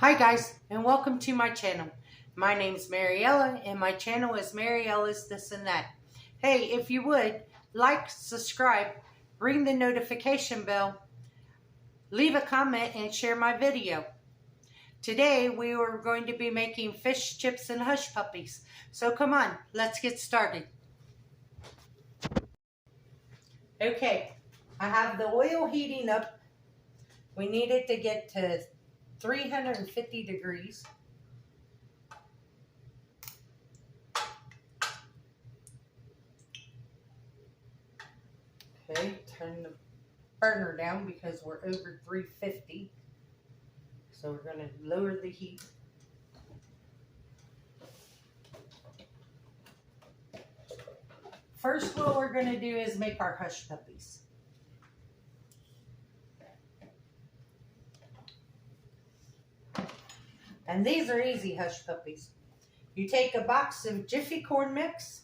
Hi guys, and welcome to my channel. My name's Mariella, and my channel is Mariella's This and That. Hey, if you would, like, subscribe, ring the notification bell, leave a comment, and share my video. Today, we are going to be making fish chips and hush puppies. So come on, let's get started. Okay, I have the oil heating up. We need it to get to 350 degrees. Okay, turn the burner down because we're over 350. So we're going to lower the heat. First, what we're going to do is make our hush puppies. And these are easy hush puppies. You take a box of Jiffy corn mix.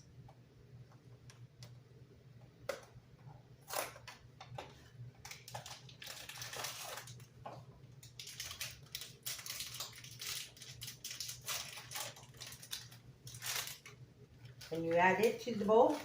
And you add it to the bowl.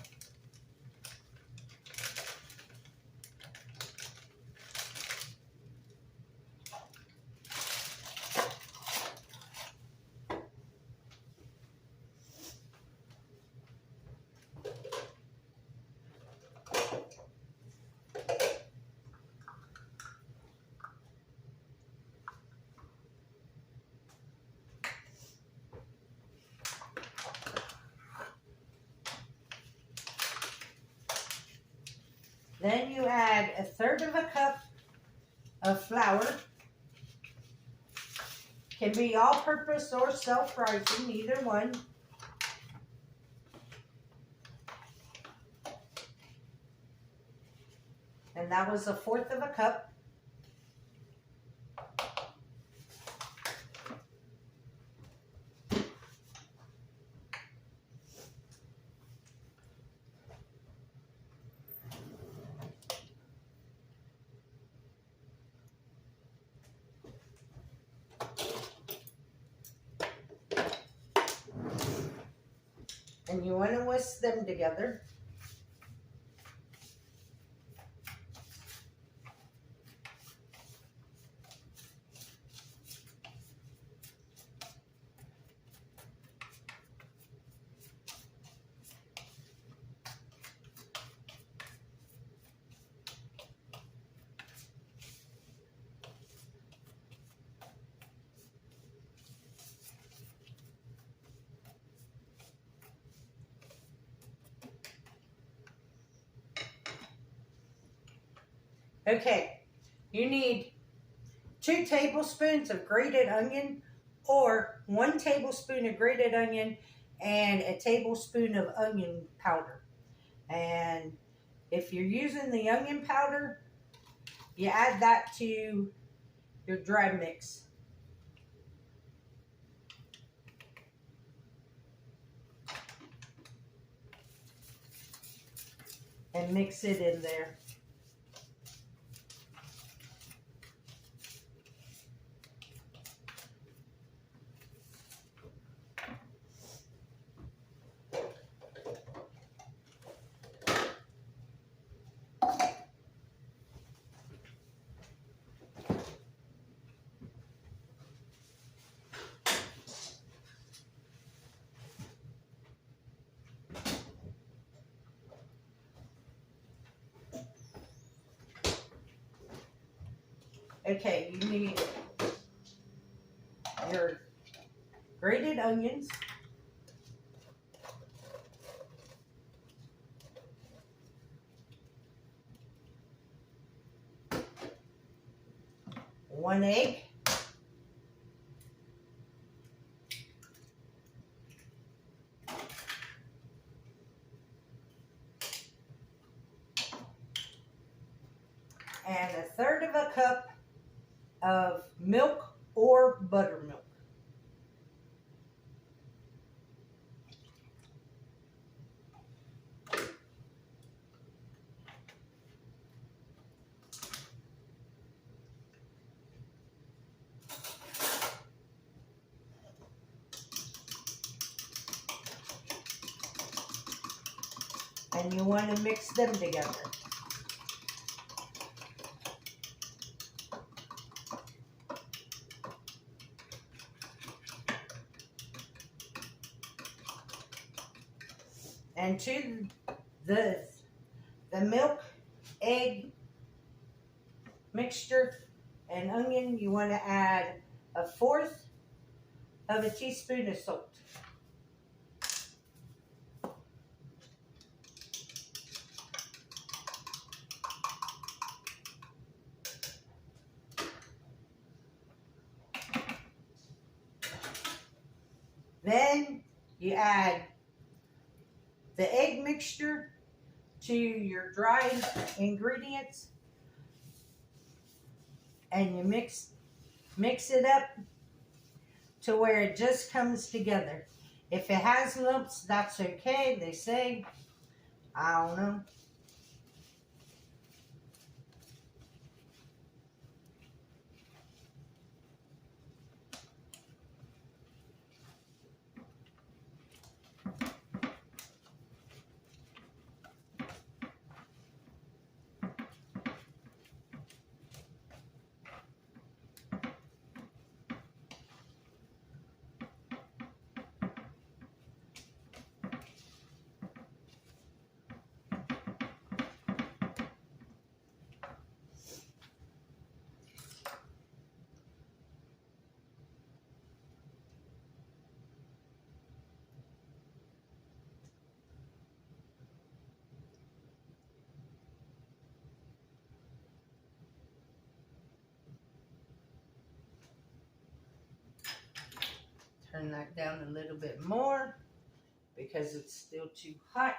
Then you add a third of a cup of flour. Can be all-purpose or self-rising, either one. And that was a fourth of a cup. And you want to whisk them together. Okay, you need 2 tablespoons of grated onion or 1 tablespoon of grated onion and a tablespoon of onion powder. And if you're using the onion powder, you add that to your dry mix. And mix it in there. Okay, you need your grated onions, one egg, and a third of a cup of milk or buttermilk. And you want to mix them together. And to the milk, egg mixture, and onion, you want to add 1/4 of a teaspoon of salt. Then you add the egg mixture to your dried ingredients, and you mix it up to where it just comes together. If it has lumps, that's okay, they say. I don't know. Turn that down a little bit more because it's still too hot.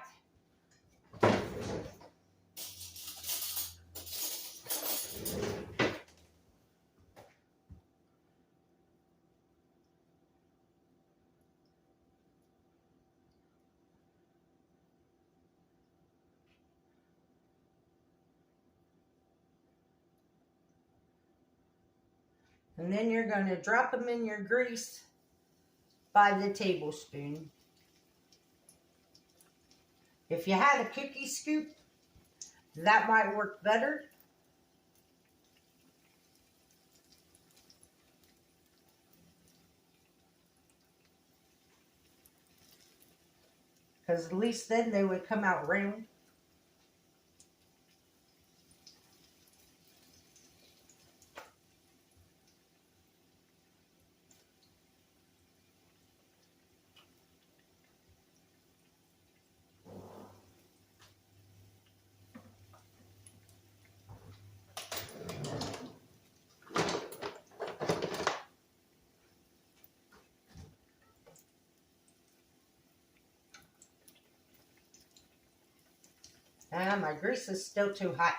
And then you're going to drop them in your grease by the tablespoon. If you had a cookie scoop, that might work better. Because at least then they would come out round. And my grease is still too hot.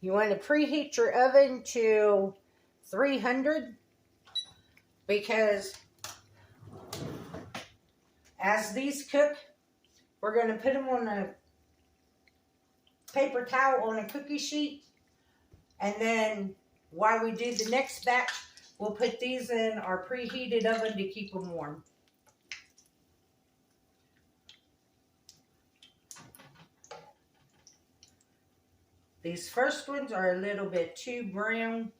You want to preheat your oven to 300 because as these cook, we're going to put them on a paper towel on a cookie sheet, and then while we do the next batch, we'll put these in our preheated oven to keep them warm. These first ones are a little bit too brown.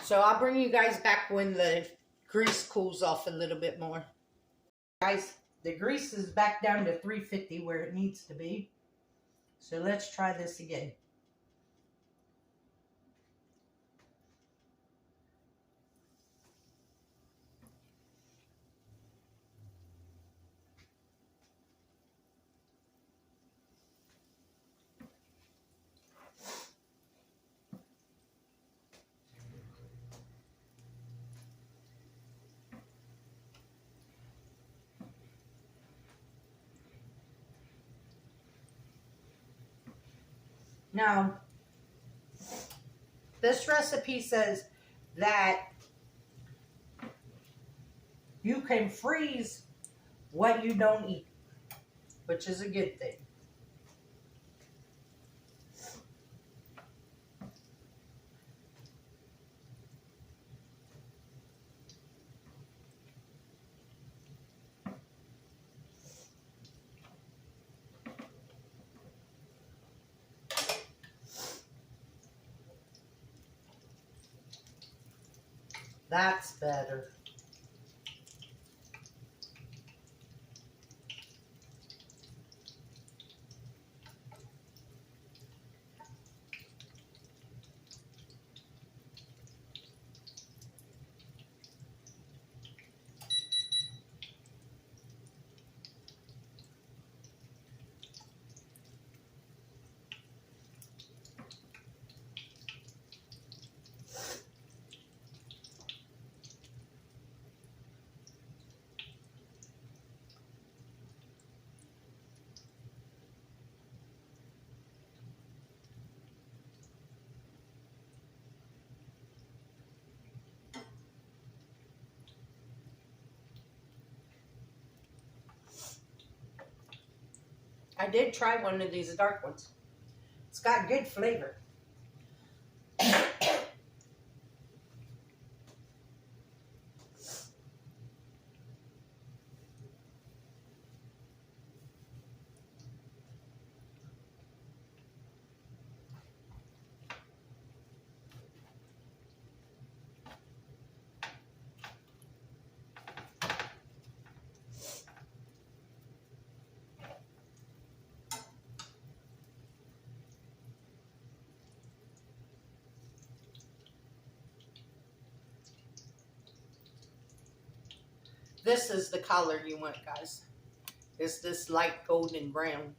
So I'll bring you guys back when the grease cools off a little bit more. Guys, the grease is back down to 350 where it needs to be. So let's try this again. Now, this recipe says that you can freeze what you don't eat, which is a good thing. That's better. I did try one of these dark ones. It's got good flavor. This is the color you want, guys. It's this light golden brown.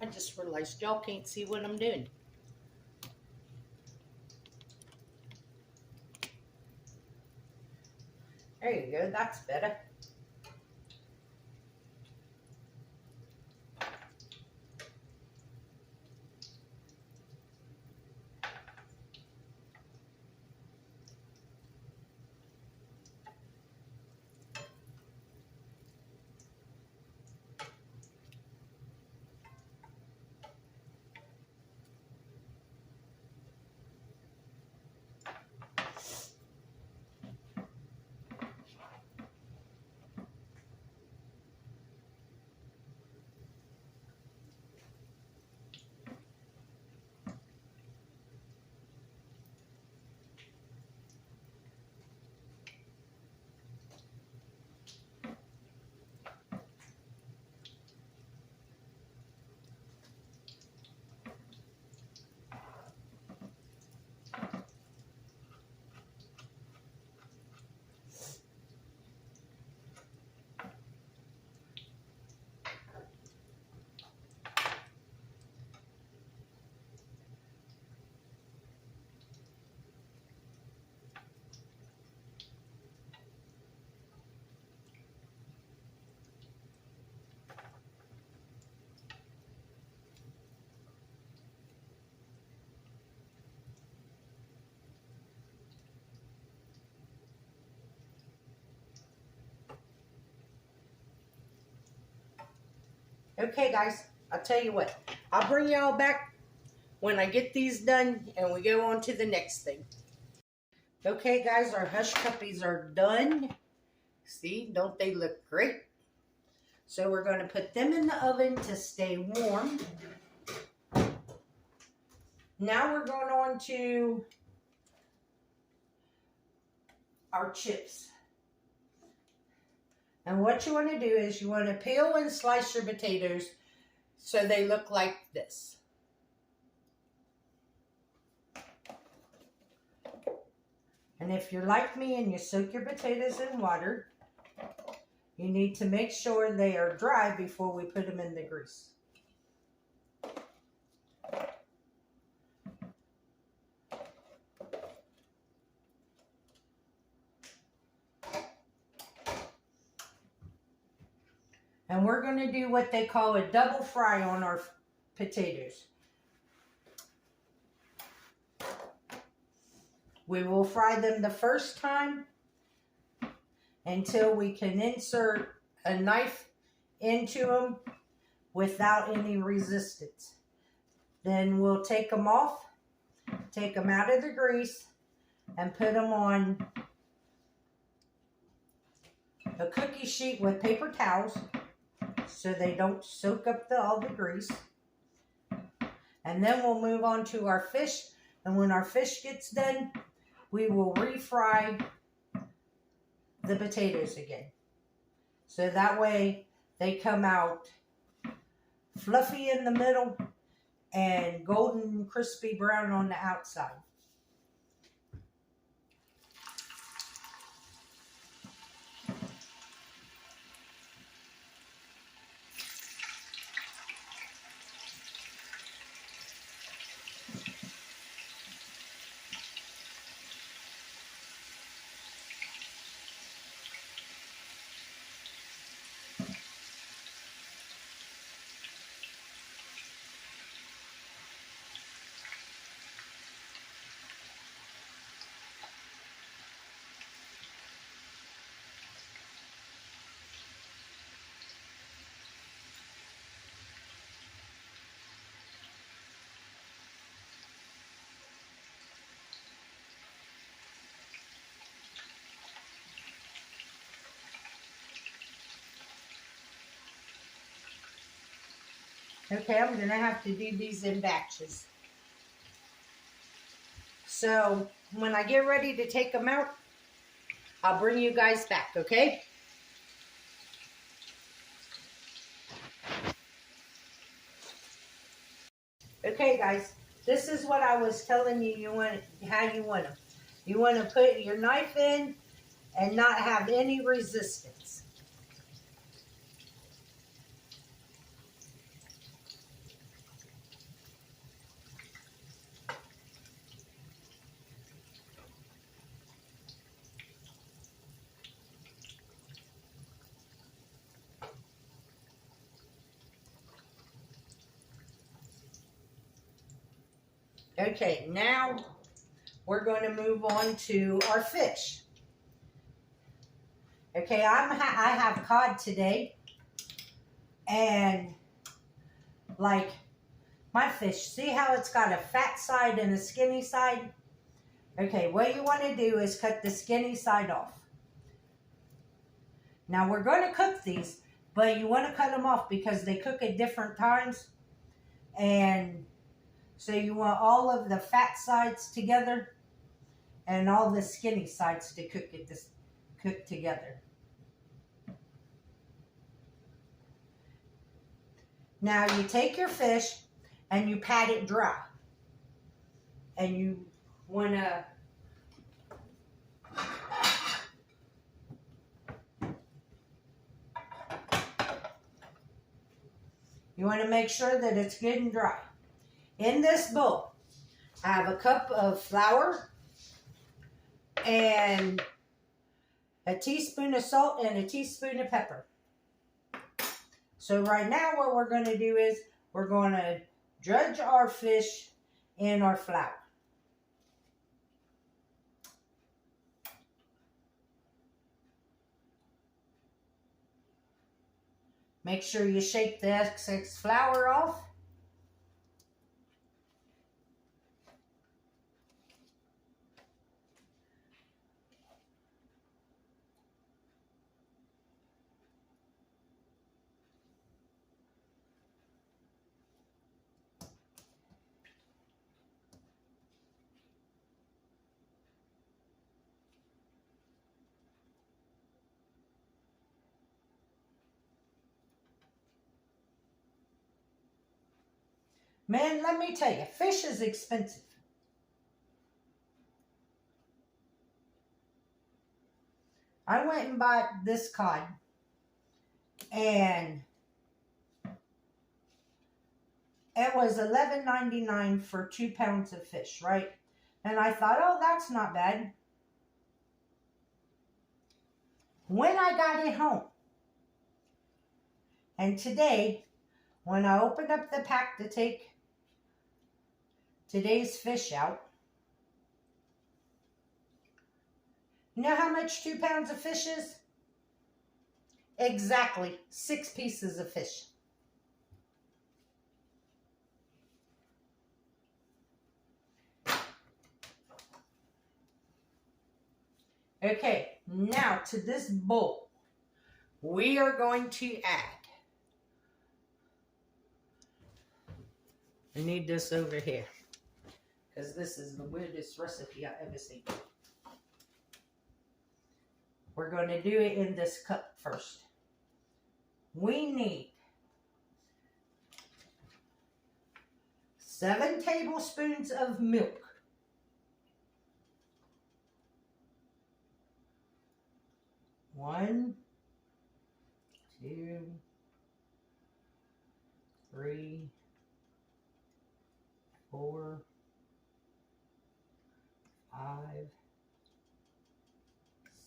I just realized y'all can't see what I'm doing. There you go, that's better. Okay, guys, I'll tell you what. I'll bring y'all back when I get these done and we go on to the next thing. Okay, guys, our hush puppies are done. See, don't they look great? So we're going to put them in the oven to stay warm. Now we're going on to our chips. And what you want to do is you want to peel and slice your potatoes so they look like this. And if you're like me and you soak your potatoes in water, you need to make sure they are dry before we put them in the grease. And we're going to do what they call a double fry on our potatoes. We will fry them the first time until we can insert a knife into them without any resistance. Then we'll take them off, take them out of the grease, and put them on a cookie sheet with paper towels so they don't soak up all the grease. And then we'll move on to our fish. And when our fish gets done, we will refry the potatoes again. So that way they come out fluffy in the middle and golden crispy brown on the outside. Okay, I'm going to have to do these in batches. So when I get ready to take them out, I'll bring you guys back, okay? Okay, guys, this is what I was telling you how you want them. You want to put your knife in and not have any resistance. Okay, now we're going to move on to our fish. Okay, I have cod today, and like my fish, see how it's got a fat side and a skinny side? Okay, what you want to do is cut the skinny side off. Now we're going to cook these, but you want to cut them off because they cook at different times, and so you want all of the fat sides together and all the skinny sides to cook together. Now you take your fish and you pat it dry. And you want to make sure that it's good and dry. In this bowl, I have a cup of flour and a teaspoon of salt and a teaspoon of pepper. So right now what we're going to do is we're going to dredge our fish in our flour. Make sure you shake the excess flour off. Man, let me tell you, fish is expensive. I went and bought this cod, and it was $11.99 for 2 pounds of fish, right? And I thought, oh, that's not bad. When I got it home, And today, when I opened up the pack to take today's fish out, you know how much 2 pounds of fish is? Exactly 6 pieces of fish. Okay, now to this bowl, we are going to add, I need this over here, because this is the weirdest recipe I've ever seen. We're going to do it in this cup first. We need 7 tablespoons of milk. 1, 2, 3, 4, 5,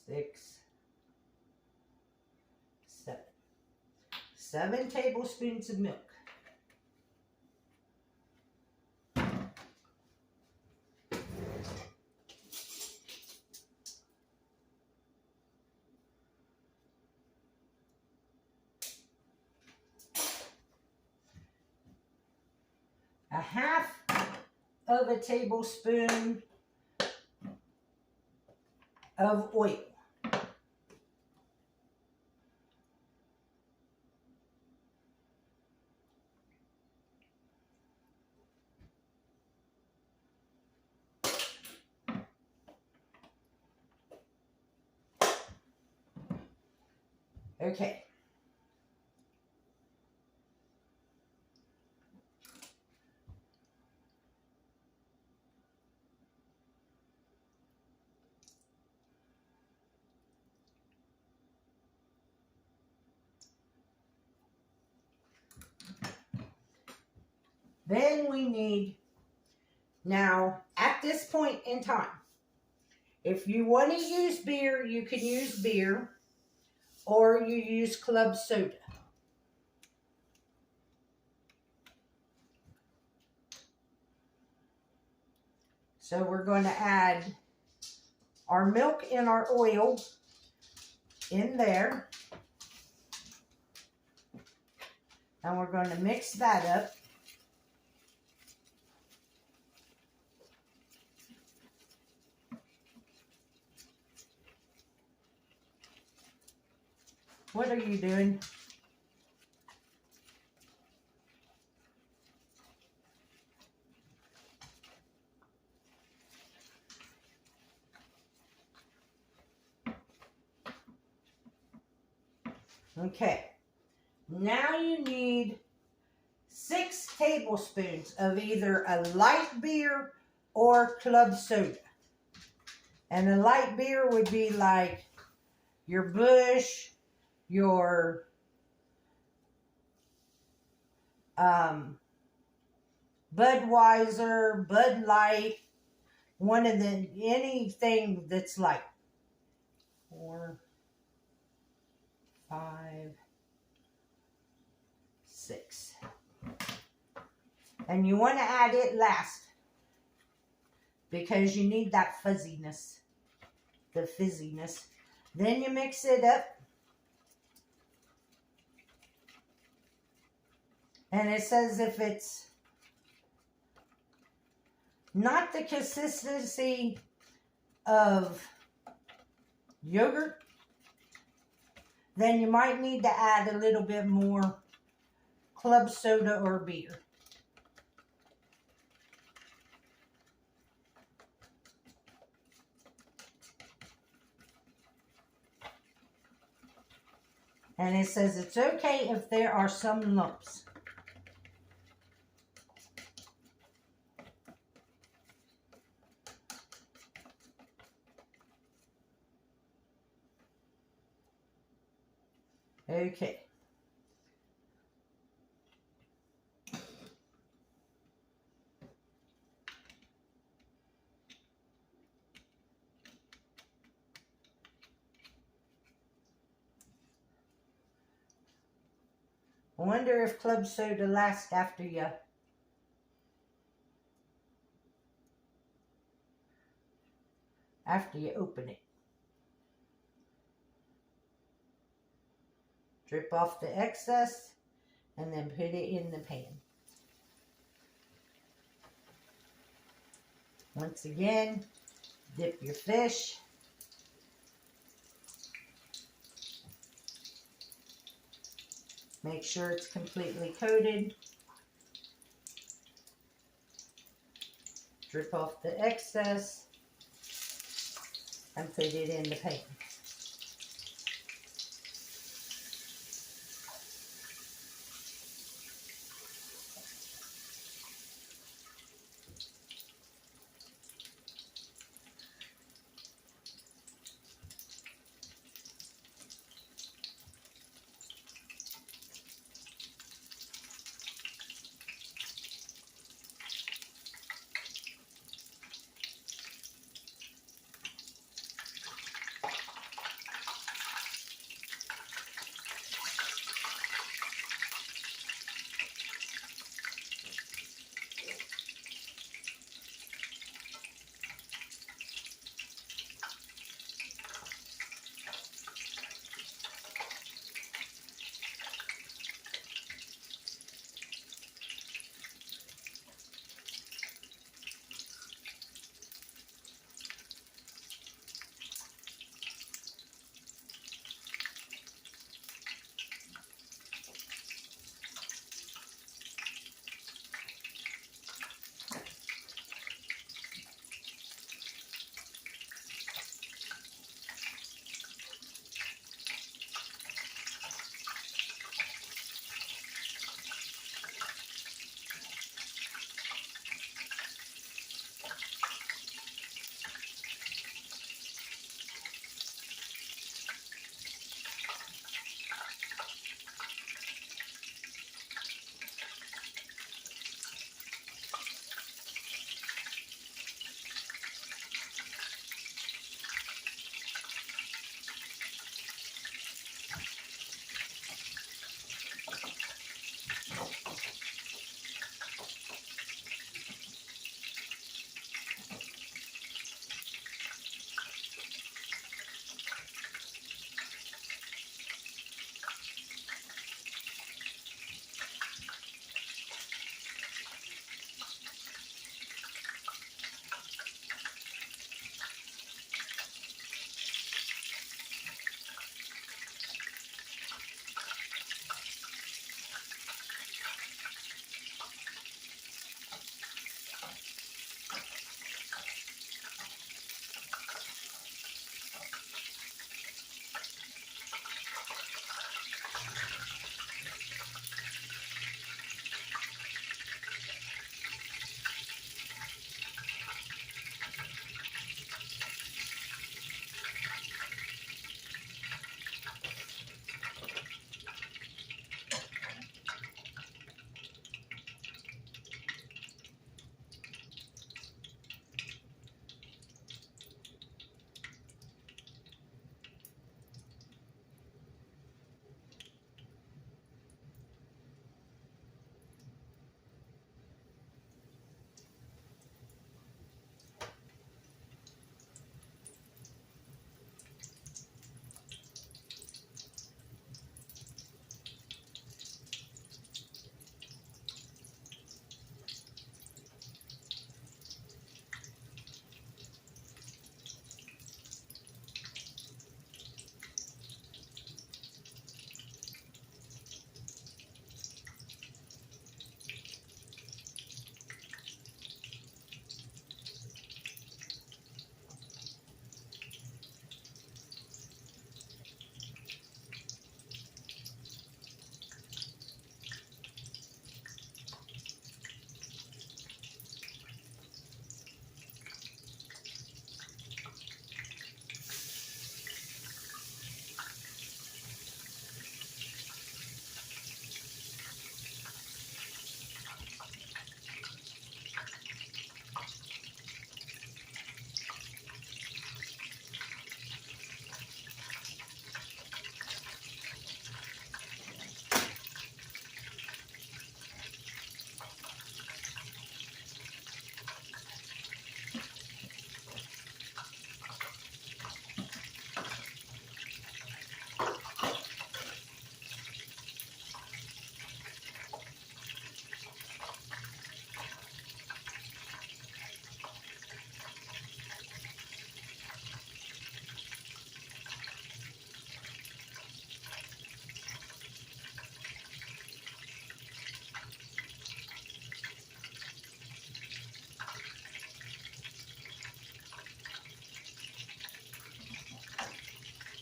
6, 7. 7 tablespoons of milk. A half of a tablespoon of oil. Okay. Then we need, now at this point in time, if you want to use beer, you can use beer, or you use club soda. So we're going to add our milk and our oil in there. And we're going to mix that up. What are you doing? Okay. Now you need 6 tablespoons of either a light beer or club soda. And a light beer would be like your Busch, your Budweiser, Bud Light, one of the, anything that's light. 4, 5, 6. And you want to add it last because you need that fuzziness, the fizziness. Then you mix it up. And it says if it's not the consistency of yogurt, then you might need to add a little bit more club soda or beer. And it says it's okay if there are some lumps. Okay. I wonder if club soda lasts after you open it. Drip off the excess and then put it in the pan. Once again, dip your fish. Make sure it's completely coated. Drip off the excess and put it in the pan.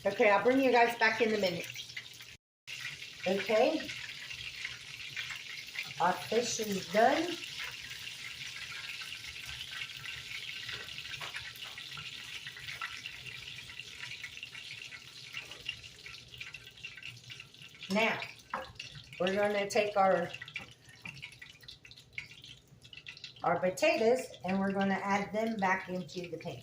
Okay, I'll bring you guys back in a minute. Okay. Our fish is done. Now, we're going to take our potatoes and we're going to add them back into the pan.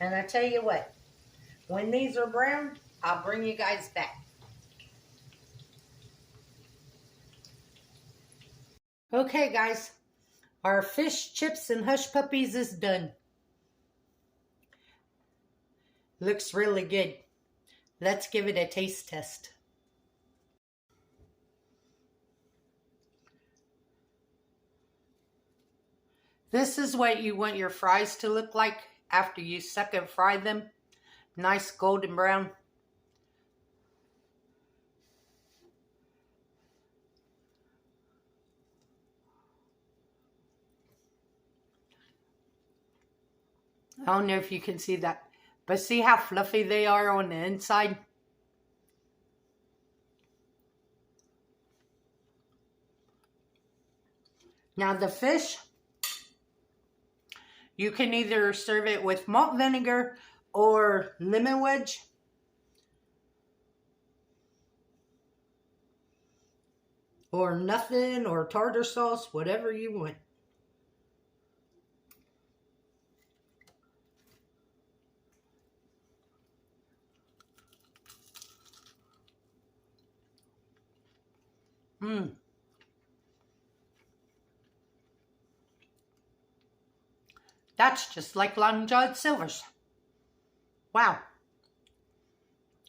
And I tell you what, when these are brown, I'll bring you guys back. Okay, guys, our fish, chips, and hush puppies is done. Looks really good. Let's give it a taste test. This is what you want your fries to look like after you second fry them. Nice golden brown. I don't know if you can see that, but see how fluffy they are on the inside? Now the fish, you can either serve it with malt vinegar or lemon wedge. Or nothing, or tartar sauce, whatever you want. That's just like Long John Silver's. Wow.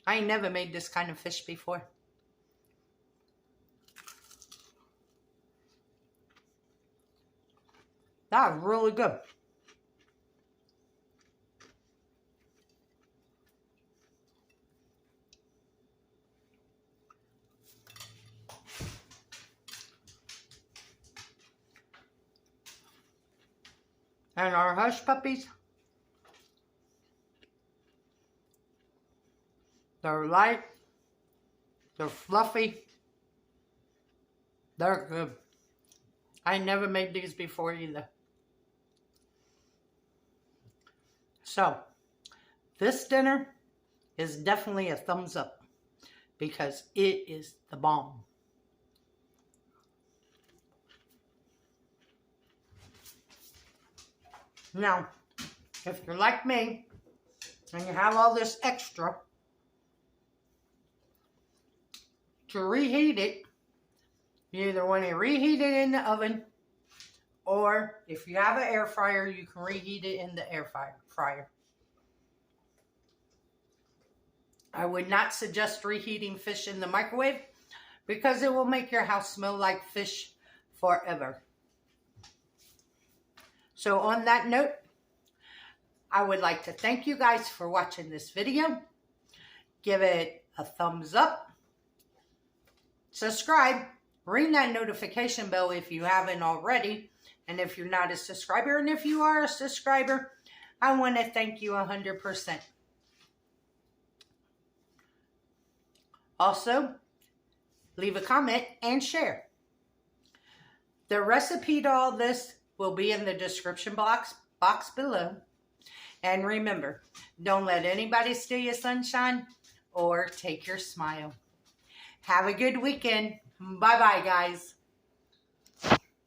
I ain't never made this kind of fish before. That's really good. And our hush puppies, they're light, they're fluffy, they're good. I never made these before either. So, this dinner is definitely a thumbs up because it is the bomb. Now, if you're like me and you have all this extra, to reheat it, you either want to reheat it in the oven, or if you have an air fryer, you can reheat it in the air fryer. I would not suggest reheating fish in the microwave because it will make your house smell like fish forever. So on that note, I would like to thank you guys for watching this video. Give it a thumbs up. Subscribe. Ring that notification bell if you haven't already. And if you're not a subscriber, and if you are a subscriber, I want to thank you 100%. Also, leave a comment and share. The recipe to all this will be in the description box below. And remember, don't let anybody steal your sunshine or take your smile. Have a good weekend. Bye-bye, guys.